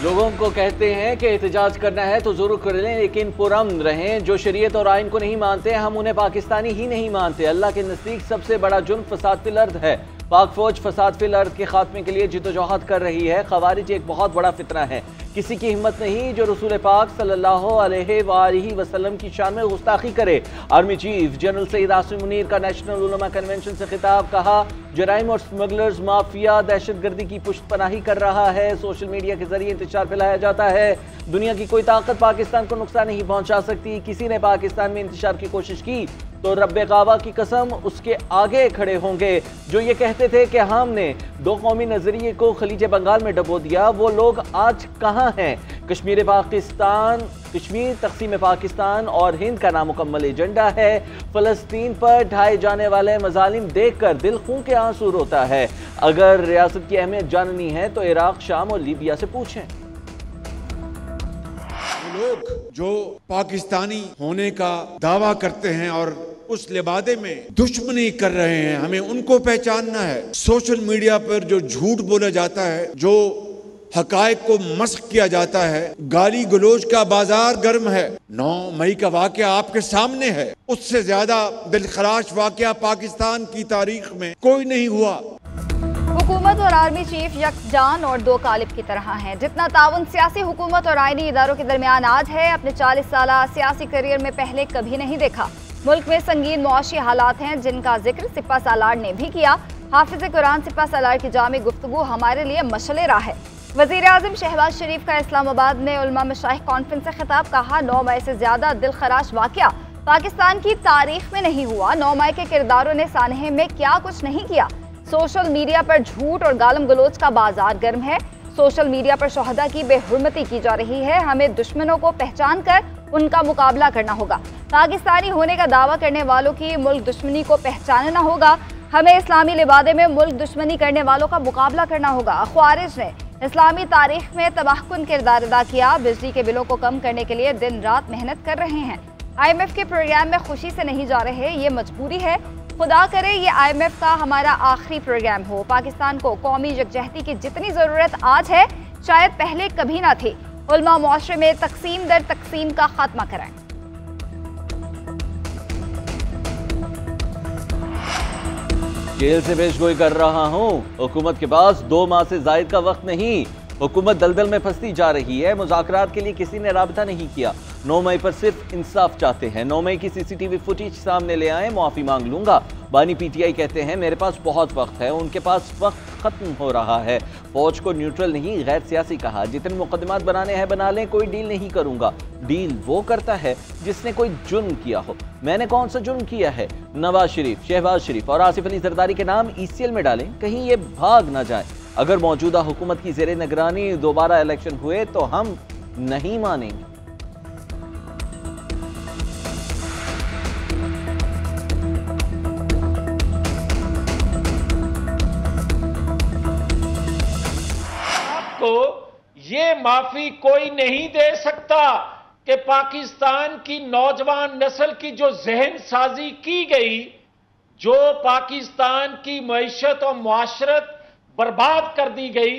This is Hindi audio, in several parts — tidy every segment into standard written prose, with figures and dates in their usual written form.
लोगों को कहते हैं कि एहतजाज करना है तो जरूर कर लें, लेकिन पुरअमन रहें। जो शरीयत और आइन को नहीं मानते, हम उन्हें पाकिस्तानी ही नहीं मानते। अल्लाह के नज़दीक सबसे बड़ा जुर्म फसाद फिल अर्द है। पाक फौज फसाद फिल अर्द के खात्मे के लिए जिद्दोजहद कर रही है। खवारिज एक बहुत बड़ा फितना है। किसी की हिम्मत नहीं जो रसूल पाक सल्लल्लाहु अलैहि वसल्लम की शान में गुस्ताखी करे। Army chief general Syed Asim Munir का नेशनल उलमा कन्वेंशन से खिताब। कहा, जराइम और स्मगलर्स माफिया दहशतगर्दी की पुष्टपनाही कर रहा है। सोशल मीडिया के जरिए इंतशार फैलाया जाता है। दुनिया की कोई ताकत पाकिस्तान को नुकसान नहीं पहुंचा सकती। किसी ने पाकिस्तान में इंतशार की कोशिश की तो रब्बे काबा की कसम उसके आगे खड़े होंगे। जो ये कहते थे कि हमने दो कौमी नजरिए को खलीज बंगाल में डबो दिया, वो लोग आज कहाँ हैं? कश्मीर तकसीम पाकिस्तान और हिंद का नामुकम्मल एजेंडा है। फलस्तीन पर ढाए जाने वाले मजालिम देखकर दिल खून के आंसू रोता है। अगर रियासत की अहमियत जाननी है तो इराक, शाम और लीबिया से पूछें। लोग जो पाकिस्तानी होने का दावा करते हैं और उस लिबादे में दुश्मनी कर रहे हैं, हमें उनको पहचानना है। सोशल मीडिया पर जो झूठ बोला जाता है, जो हकायक को मस्ख किया जाता है, गाली गलोच का बाजार गर्म है। 9 मई का वाकया आपके सामने है। उससे ज्यादा दिलखराश वाकया पाकिस्तान की तारीख में कोई नहीं हुआ। हुकूमत और आर्मी चीफ यकजान और दो कालिब की तरह हैं। जितना ताउन सियासी हुकूमत और आईनी इदारों के दरमियान आज है, अपने 40 साल सियासी करियर में पहले कभी नहीं देखा। मुल्क में संगीन मुआशी हालात हैं जिनका जिक्र सिपा सालार ने भी किया। हाफिज कुरान सिपा सालार की जामी गुफ्तगू हमारे लिए मशले राह है। वज़ीर आज़म शहबाज शरीफ का इस्लामाबाद में उलमा मशाइख कॉन्फ्रेंस से खिताब। कहा, 9 मई से ज्यादा दिलखराश वाकया पाकिस्तान की तारीख में नहीं हुआ। 9 मई के किरदारों ने सानहे में क्या कुछ नहीं किया। सोशल मीडिया पर झूठ और गालम गलोच का बाजार गर्म है। सोशल मीडिया पर शोहदा की बेहुरमती की जा रही है। हमें दुश्मनों को पहचान कर उनका मुकाबला करना होगा। पाकिस्तानी होने का दावा करने वालों की मुल्क दुश्मनी को पहचानना होगा। हमें इस्लामी लिबादे में मुल्क दुश्मनी करने वालों का मुकाबला करना होगा। ख्वारिज ने इस्लामी तारीख में तबाहकुन किरदार अदा किया। बिजली के बिलों को कम करने के लिए दिन रात मेहनत कर रहे हैं। IMF के प्रोग्राम में खुशी से नहीं जा रहे, ये मजबूरी है। खुदा करे ये IMF का हमारा आखिरी प्रोग्राम हो। पाकिस्तान को कौमी यकजहती की जितनी ज़रूरत आज है, शायद पहले कभी ना थी। उलमा मुआशरे में तकसीम दर तकसीम का खात्मा कराएं। जेल से पेशगोई कर रहा हूं। हुकूमत के पास 2 माह से जायद का वक्त नहीं। हुकूमत दलदल में फंसती जा रही है। मुज़ाकरात के लिए किसी ने राबता नहीं किया। 9 मई पर सिर्फ इंसाफ चाहते हैं। 9 मई की CCTV फुटेज सामने ले आए, मुआफी मांग लूंगा। बानी PTI कहते हैं, मेरे पास बहुत वक्त है। उनके पास वक्त खत्म हो रहा है। फौज को न्यूट्रल नहीं, गैर सियासी कहा। जितने मुकदमात बनाने हैं बना लें, कोई डील नहीं करूंगा। डील वो करता है जिसने कोई जुर्म किया हो। मैंने कौन सा जुर्म किया है? नवाज शरीफ, शहबाज शरीफ और आसिफ अली जरदारी के नाम ECL में डालें, कहीं ये भाग ना जाए। अगर मौजूदा हुकूमत की ज़ेरे निगरानी दोबारा इलेक्शन हुए तो हम नहीं मानेंगे। आपको ये माफी कोई नहीं दे सकता कि पाकिस्तान की नौजवान नस्ल की जो जहन साजी की गई, जो पाकिस्तान की मईशत और मुआशरत बर्बाद कर दी गई।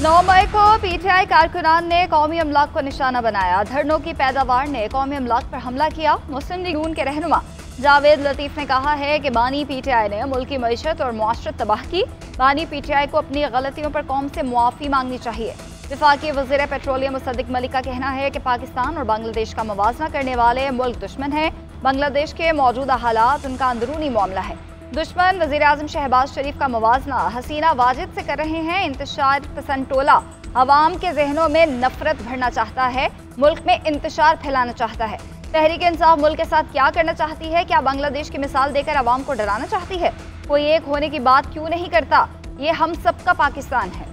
9 मई को PTI कारकुनान ने कौमी अमलाक को निशाना बनाया। धरनों की पैदावार ने कौमी अमलाक पर हमला किया। मुस्लिम लीग नून के रहनुमा जावेद लतीफ ने कहा है कि बानी PTI ने मुल्क की मईशत और मुआशरत तबाह की। बानी PTI को अपनी गलतियों पर कौम से मुआफ़ी मांगनी चाहिए। वफाकी वज़ीर पेट्रोलियम मुसद्दिक मलिक का कहना है कि पाकिस्तान और बांग्लादेश का मुवाजना करने वाले मुल्क दुश्मन हैं। बांग्लादेश के मौजूदा हालात उनका अंदरूनी मामला है। दुश्मन वज़ीर आज़म शहबाज शरीफ का मुवाजना हसीना वाजिद से कर रहे हैं। इंतशार पसंद टोला अवाम के जहनों में नफरत भरना चाहता है, मुल्क में इंतशार फैलाना चाहता है। तहरीक इंसाफ मुल्क के साथ क्या करना चाहती है? क्या बांग्लादेश की मिसाल देकर अवाम को डराना चाहती है? कोई एक होने की बात क्यों नहीं करता? ये हम सबका पाकिस्तान है।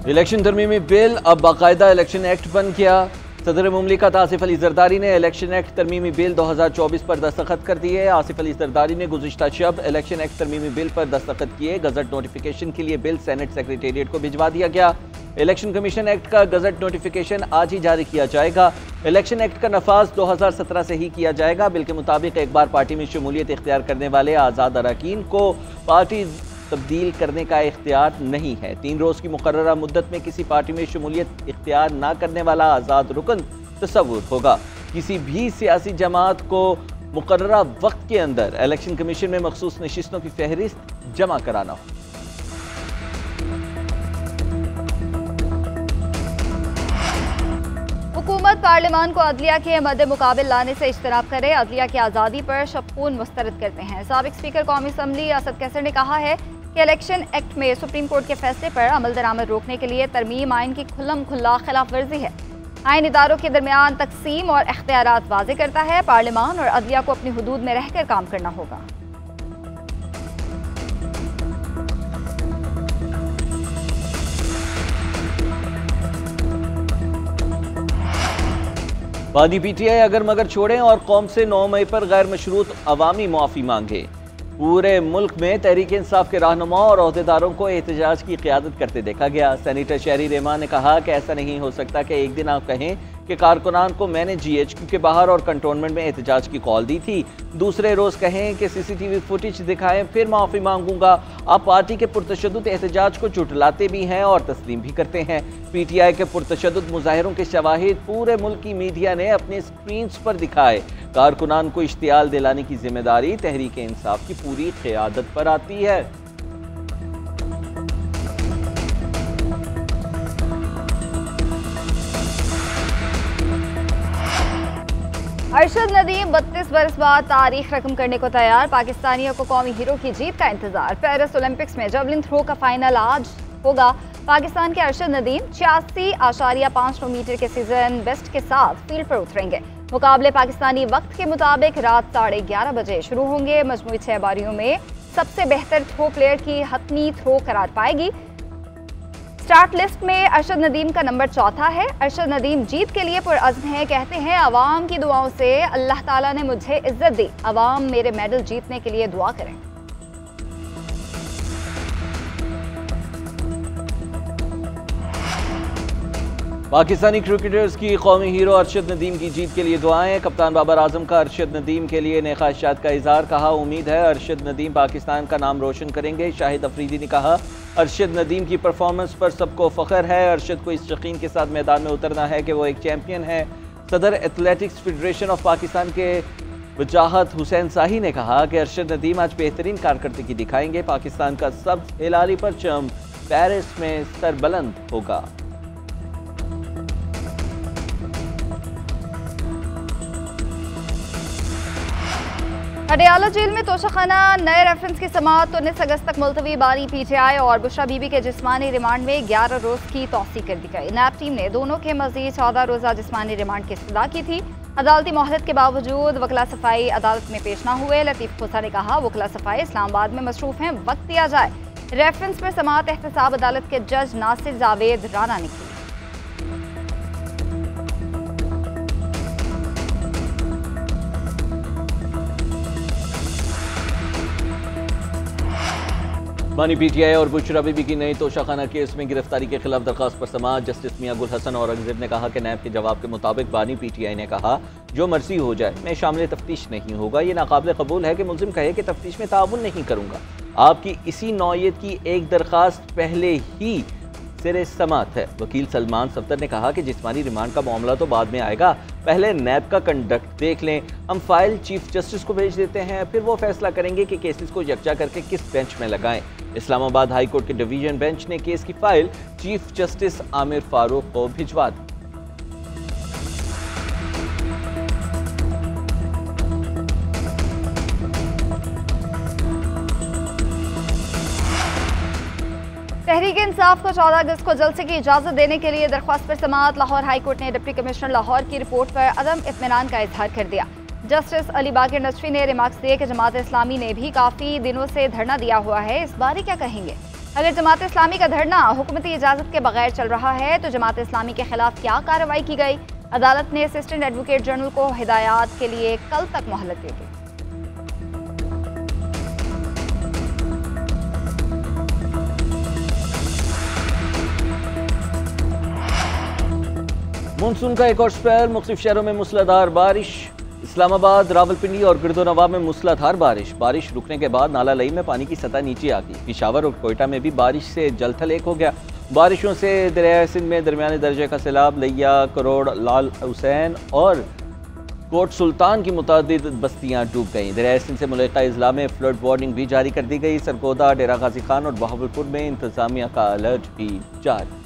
इलेक्शन तरमीमी बिल अब बाकायदा इलेक्शन एक्ट बन गया। सदर मुमलिकत आसिफ अली जरदारी ने इलेक्शन एक्ट तरमीमी बिल 2024 पर दस्तखत कर दिए। आसिफ अली जरदारी ने गुज़िश्ता शब इलेक्शन एक्ट तरमीमी बिल पर दस्तखत किए। गजट नोटिफिकेशन के लिए बिल सेनेट सेक्रेटेरिएट को भिजवा दिया गया। इलेक्शन कमीशन एक्ट का गजट नोटिफिकेशन आज ही जारी किया जाएगा। इलेक्शन एक्ट का नफाज 2017 से ही किया जाएगा। बिल के मुताबिक एक बार पार्टी में शमूलियत इख्तियार करने वाले आज़ाद अरकान को पार्टी तब्दील करने का इख्तियार नहीं है। 3 रोज़ की मुकर्ररा मुद्दत में किसी पार्टी में शमूलियत इख्तियार ना करने वाला आज़ाद रुकन तस्वुर होगा। किसी भी सियासी जमात को मुकर्ररा वक्त के अंदर इलेक्शन कमीशन में मखसूस नशिस्तों की फहरिस्त जमा कराना हो। हुकूमत पार्लियामान को अदलिया के मद्दे मुकाबिल लाने से इज्तनाब करे। अदलिया की आज़ादी पर शबखून मुस्तरद करते हैं। साबिक स्पीकर कौमी असम्बली असद कैसर ने कहा है कि इलेक्शन एक्ट में सुप्रीम कोर्ट के फैसले पर अमल दरामद रोकने के लिए तरमीम आइन की खुल्लम खुल्ला खिलाफ वर्जी है। आइन इदारों के दरमियान तकसीम और इख्तियारात वाज़े करता है। पार्लियामान और अदलिया को अपनी हुदूद में रहकर काम करना होगा। बादी पीटीआई अगर मगर छोड़ें और कौम से 9 मई पर गैर मशरूत अवामी मुआफ़ी मांगे। पूरे मुल्क में तहरीक इंसाफ के रहनुमा और अहदेदारों को एहतजाज की क़ियादत करते देखा गया। सेनेटर शहरी रहमान ने कहा कि ऐसा नहीं हो सकता कि एक दिन आप कहें कि कारकुनान को मैंने GHQ के बाहर और कंटोनमेंट में एहतजाज की कॉल दी थी, दूसरे रोज़ कहें कि CCTV फुटेज दिखाएं फिर माफ़ी मांगूंगा। आप पार्टी के पुरतशद्दुद एहतजाज को झुठलाते भी हैं और तस्लीम भी करते हैं। PTI के पुरतशद्दुद मुजाहिरों के शवाहिद पूरे मुल्क की मीडिया ने अपने स्क्रीन पर दिखाए। कारकुनान को इश्तियाल दिलाने की जिम्मेदारी तहरीक इंसाफ की पूरी क़यादत पर आती है। अरशद नदीम 32 बरस बाद तारीख रकम करने को तैयार। पाकिस्तानियों को कौमी हीरो की जीत का इंतजार। पेरिस ओलंपिक्स में जवलिन थ्रो का फाइनल आज होगा। पाकिस्तान के अरशद नदीम 86.59 मीटर के सीजन बेस्ट के साथ फील्ड पर उतरेंगे। मुकाबले पाकिस्तानी वक्त के मुताबिक रात 11:30 बजे शुरू होंगे। मजमूई 6 बारियों में सबसे बेहतर थ्रो प्लेयर की हतमी थ्रो करार पाएगी। स्टार्ट लिस्ट में अरशद नदीम का नंबर 4 है। अरशद नदीम जीत के लिए पुरअज़्म हैं। कहते हैं अवाम की दुआओं से अल्लाह ताला ने मुझे इज्जत दी। अवाम मेरे मेडल जीतने के लिए दुआ करें। पाकिस्तानी क्रिकेटर्स की कौमी हीरो अरशद नदीम की जीत के लिए दुआएं। कप्तान बाबर आजम का अरशद नदीम के लिए नए ख्वाहिशात का इजहार। कहा उम्मीद है अरशद नदीम पाकिस्तान का नाम रोशन करेंगे। शाहिद अफरीदी ने कहा अरशद नदीम की परफॉर्मेंस पर सबको फ़ख्र है। अरशद को इस यकीन के साथ मैदान में उतरना है कि वो एक चैम्पियन है। सदर एथलेटिक्स फेडरेशन ऑफ पाकिस्तान के वजाहत हुसैन शाही ने कहा कि अरशद नदीम आज बेहतरीन कारकर्दगी दिखाएंगे। पाकिस्तान का सब्ज़ हिलाली परचम पेरिस में सरबलंद होगा। अडयाला जेल में तोशाखाना नए रेफरेंस की समाअत 19 अगस्त तक मुलतवी। बानी PTI और बुशरा बीबी के जिस्मानी रिमांड में 11 रोज़ की तौसी कर दी गई। नैब टीम ने दोनों के मजीद 14 रोज़ा जिस्मानी रिमांड की इस्तदा की थी। अदालती मोहलत के बावजूद वकला सफाई अदालत में पेश न हुए। लतीफ़ खोसा ने कहा वकला सफाई इस्लामाबाद में मसरूफ़ हैं, वक्त दिया जाए। रेफरेंस में समाअत एहतसाब अदालत के जज नासिर जावेद राना ने की। बानी PTI और बुशरा बीबी की नई तोशाखाना केस में गिरफ्तारी के खिलाफ दरखास्त पर समाअत। जस्टिस मियां गुल हसन औरंगजेब ने कहा कि नैब के जवाब के मुताबिक बानी PTI ने कहा जो मर्जी हो जाए मैं शामिल तफ्तीश नहीं होगा। ये नाकाबिल कबूल है कि मुल्जिम कहे कि तफ्तीश में ताउन नहीं करूँगा। आपकी इसी नौयत की एक दरखास्त पहले ही सिरे समात है। वकील सलमान सफ्दर ने कहा कि जिस्मानी रिमांड का मामला तो बाद में आएगा, पहले नैब का कंडक्ट देख लें। हम फाइल चीफ जस्टिस को भेज देते हैं, फिर वो फैसला करेंगे कि केसेस को यकजा करके किस बेंच में लगाएं। इस्लामाबाद हाई कोर्ट के डिवीजन बेंच ने केस की file chief justice Aamir Farooq को भिजवा दी। तहरीक इंसाफ को 14 अगस्त को जलसे की इजाज़त देने के लिए दरख्वास्त पर समाअत। लाहौर हाई कोर्ट ने डिप्टी कमिश्नर लाहौर की रिपोर्ट पर अदम इत्मीनान का इजहार कर दिया। जस्टिस अली बाकर नसवी ने रिमार्क्स दिए कि जमात इस्लामी ने भी काफ़ी दिनों से धरना दिया हुआ है, इस बारे क्या कहेंगे। अगर जमात इस्लामी का धरना हुकूमती इजाज़त के बगैर चल रहा है तो जमात इस्लामी के खिलाफ क्या कार्रवाई की गई। अदालत ने असिस्टेंट एडवोकेट जनरल को हिदायत के लिए कल तक मोहलत दे दी। मानसून का एक और स्पेल, मुख्तलिफ शहरों में मूसलाधार बारिश। इस्लामाबाद, रावलपिंडी और गिरदोनवा में मूसलाधार बारिश रुकने के बाद नाला लई में पानी की सतह नीचे आ गई। पिशावर और कोयटा में भी बारिश से जलथल एक हो गया। बारिशों से दरिया सिंध में दरमियाने दर्जे का सैलाब, लिया, करोड़, लाल हुसैन और कोट सुल्तान की मुतादिद बस्तियां डूब गईं। दरिया सिंध से मुल्का अजला में फ्लड वार्निंग भी जारी कर दी गई। सरगोदा, डेरा गाजी खान और बहावलपुर में इंतजामिया का अलर्ट भी जारी।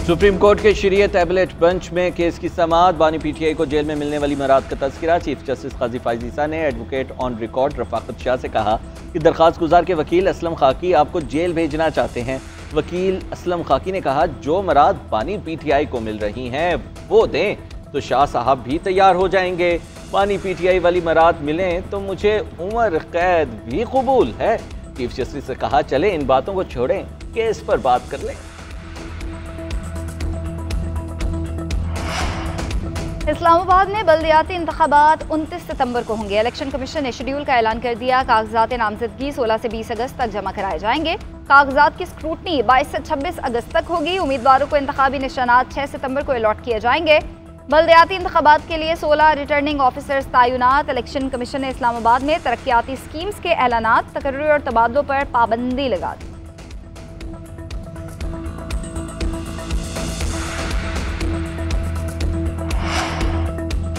सुप्रीम कोर्ट के शरीयत एपलेट बेंच में केस की समाअत। बानी पीटीआई को जेल में मिलने वाली मराद का तस्करा। चीफ जस्टिस काजी फायजीसा ने advocate on record Rafaqat Shah से कहा कि दरखास्त गुजार के वकील असलम खाकी आपको जेल भेजना चाहते हैं। वकील असलम खाकी ने कहा जो मराद बानी पीटीआई को मिल रही हैं वो दें तो शाह साहब भी तैयार हो जाएंगे। बानी पीटीआई वाली मराद मिलें तो मुझे उम्र कैद भी कबूल है। चीफ जस्टिस से कहा चले इन बातों को छोड़ें, केस पर बात कर लें। इस्लामाबाद में बल्दियाती इंतखाबात 29 सितंबर को होंगे। इलेक्शन कमीशन ने शेड्यूल का ऐलान कर दिया। कागजात नामजदगी 16 से 20 अगस्त तक जमा कराए जाएंगे। कागजात की स्क्रूटनी 22 से 26 अगस्त तक होगी। उम्मीदवारों को इंतखाबी निशानात 6 सितंबर को अलॉट किए जाएंगे। बल्दियाती इंतखाबात के लिए 16 रिटर्निंग ऑफिसर्स तैनात। इलेक्शन कमीशन ने इस्लामाबाद में तरक्याती स्कीम्स के ऐलानात, तकर्री और तबादलों पर पाबंदी लगा दी।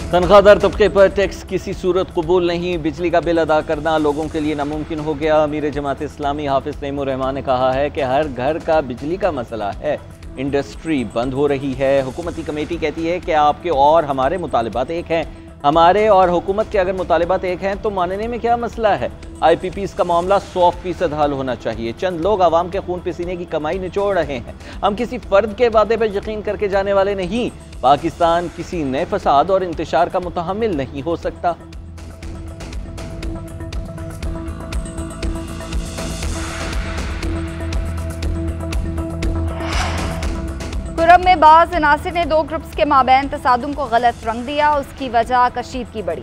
तनख्वाहदार तबके पर टैक्स किसी सूरत कबूल नहीं। बिजली का बिल अदा करना लोगों के लिए नामुमकिन हो गया। अमीर जमात इस्लामी हाफिज नईमुर रहमान ने कहा है कि हर घर का बिजली का मसला है। इंडस्ट्री बंद हो रही है। हुकूमती कमेटी कहती है कि आपके और हमारे मुतालिबात एक हैं। हमारे और हुकूमत के अगर मुतालिबात एक हैं तो मानने में क्या मसला है। IPPs का मामला 100% हल होना चाहिए। चंद लोग आवाम के खून पसीने की कमाई निचोड़ रहे हैं। हम किसी फर्द के वादे पर यकीन करके जाने वाले नहीं। पाकिस्तान किसी नए फसाद और इंतशार का मुतहम्मिल नहीं हो सकता। कुरम में बाज अनासिर ने 2 ग्रुप्स के माबैन तसादुम को गलत रंग दिया। उसकी वजह कशीदगी बढ़ी।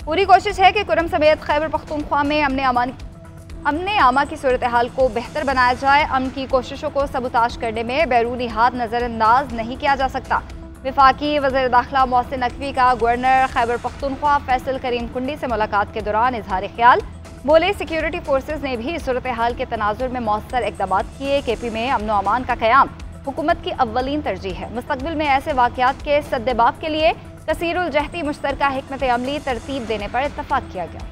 पूरी कोशिश है कि कुरम समेत खैबर पख्तूनख्वा में अमन आमा की सूरत हाल को बेहतर बनाया जाए। अमन की कोशिशों को सबूताश करने में बैरूनी हाथ नज़रअंदाज नहीं किया जा सकता। वफाकी वज़ीर दाखिला मोहसिन नकवी का गवर्नर खैबर पख्तूनख्वा फैसल करीम कुंडी से मुलाकात के दौरान इजहार ख्याल। बोले सिक्योरिटी फोर्सेज ने भी सूरत हाल के तनाजुर में मौसर इक़दाम किए। KP में अमन व अमान का क़याम हुकूमत की अव्वलीन तरजीह है। मुस्तक़बिल में ऐसे वाक़यात के सद्देबाब के लिए कसीरुल जहती मुश्तरका हिकमत अमली तरतीब देने पर इत्तफ़ाक़ किया गया।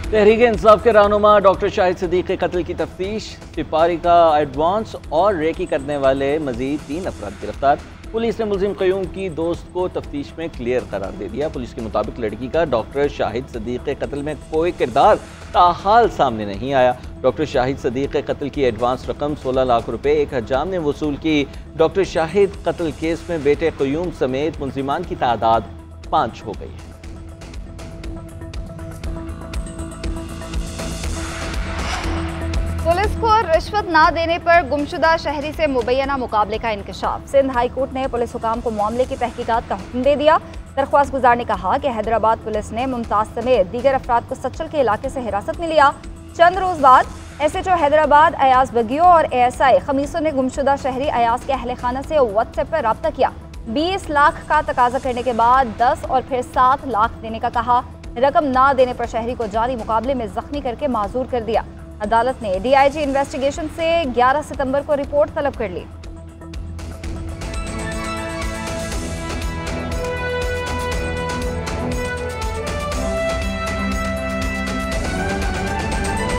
तहरीक इंसाफ के रहनुमा डॉक्टर शाहिद सदीक़ के कत्ल की तफ्तीश। सिपाही का एडवांस और रेकी करने वाले मजीद 3 अफराद गिरफ्तार। पुलिस ने मुलजिम क़यूम की दोस्त को तफ्तीश में क्लियर करार दे दिया। पुलिस के मुताबिक लड़की का डॉक्टर शाहिद सदीक़ के कत्ल में कोई किरदार ताहाल सामने नहीं आया। डॉक्टर शाहिद सदीक़ के कत्ल की एडवांस रकम 16 लाख रुपए एक हजाम ने वसूल की। डॉक्टर शाहिद कत्ल केस में बेटे क़यूम समेत मुलजिमान की तादाद 5 हो गई है। पुलिस को रिश्वत ना देने पर गुमशुदा शहरी से मुबैना मुकाबले का इंकशाफ। सिंध हाई कोर्ट ने पुलिस हुकाम को मामले की तहकीकात का हुक्म दे दिया। दरख्वास्त गुजार ने कहा कि हैदराबाद पुलिस ने मुमताज समेत दीगर अफराद को सच्चल के इलाके से हिरासत में लिया। चंद रोज बाद SHO हैदराबाद अयाज बगियो और ASI खमीसों ने गुमशुदा शहरी अयाज के अहले खाना से व्हाट्सएप पर रब्ता किया। 20 लाख का तकाजा करने के बाद 10 और फिर 7 लाख देने का कहा। रकम ना देने पर शहरी को जारी मुकाबले में जख्मी करके माजूर कर दिया। अदालत ने DIG इन्वेस्टिगेशन से 11 सितंबर को रिपोर्ट तलब कर ली।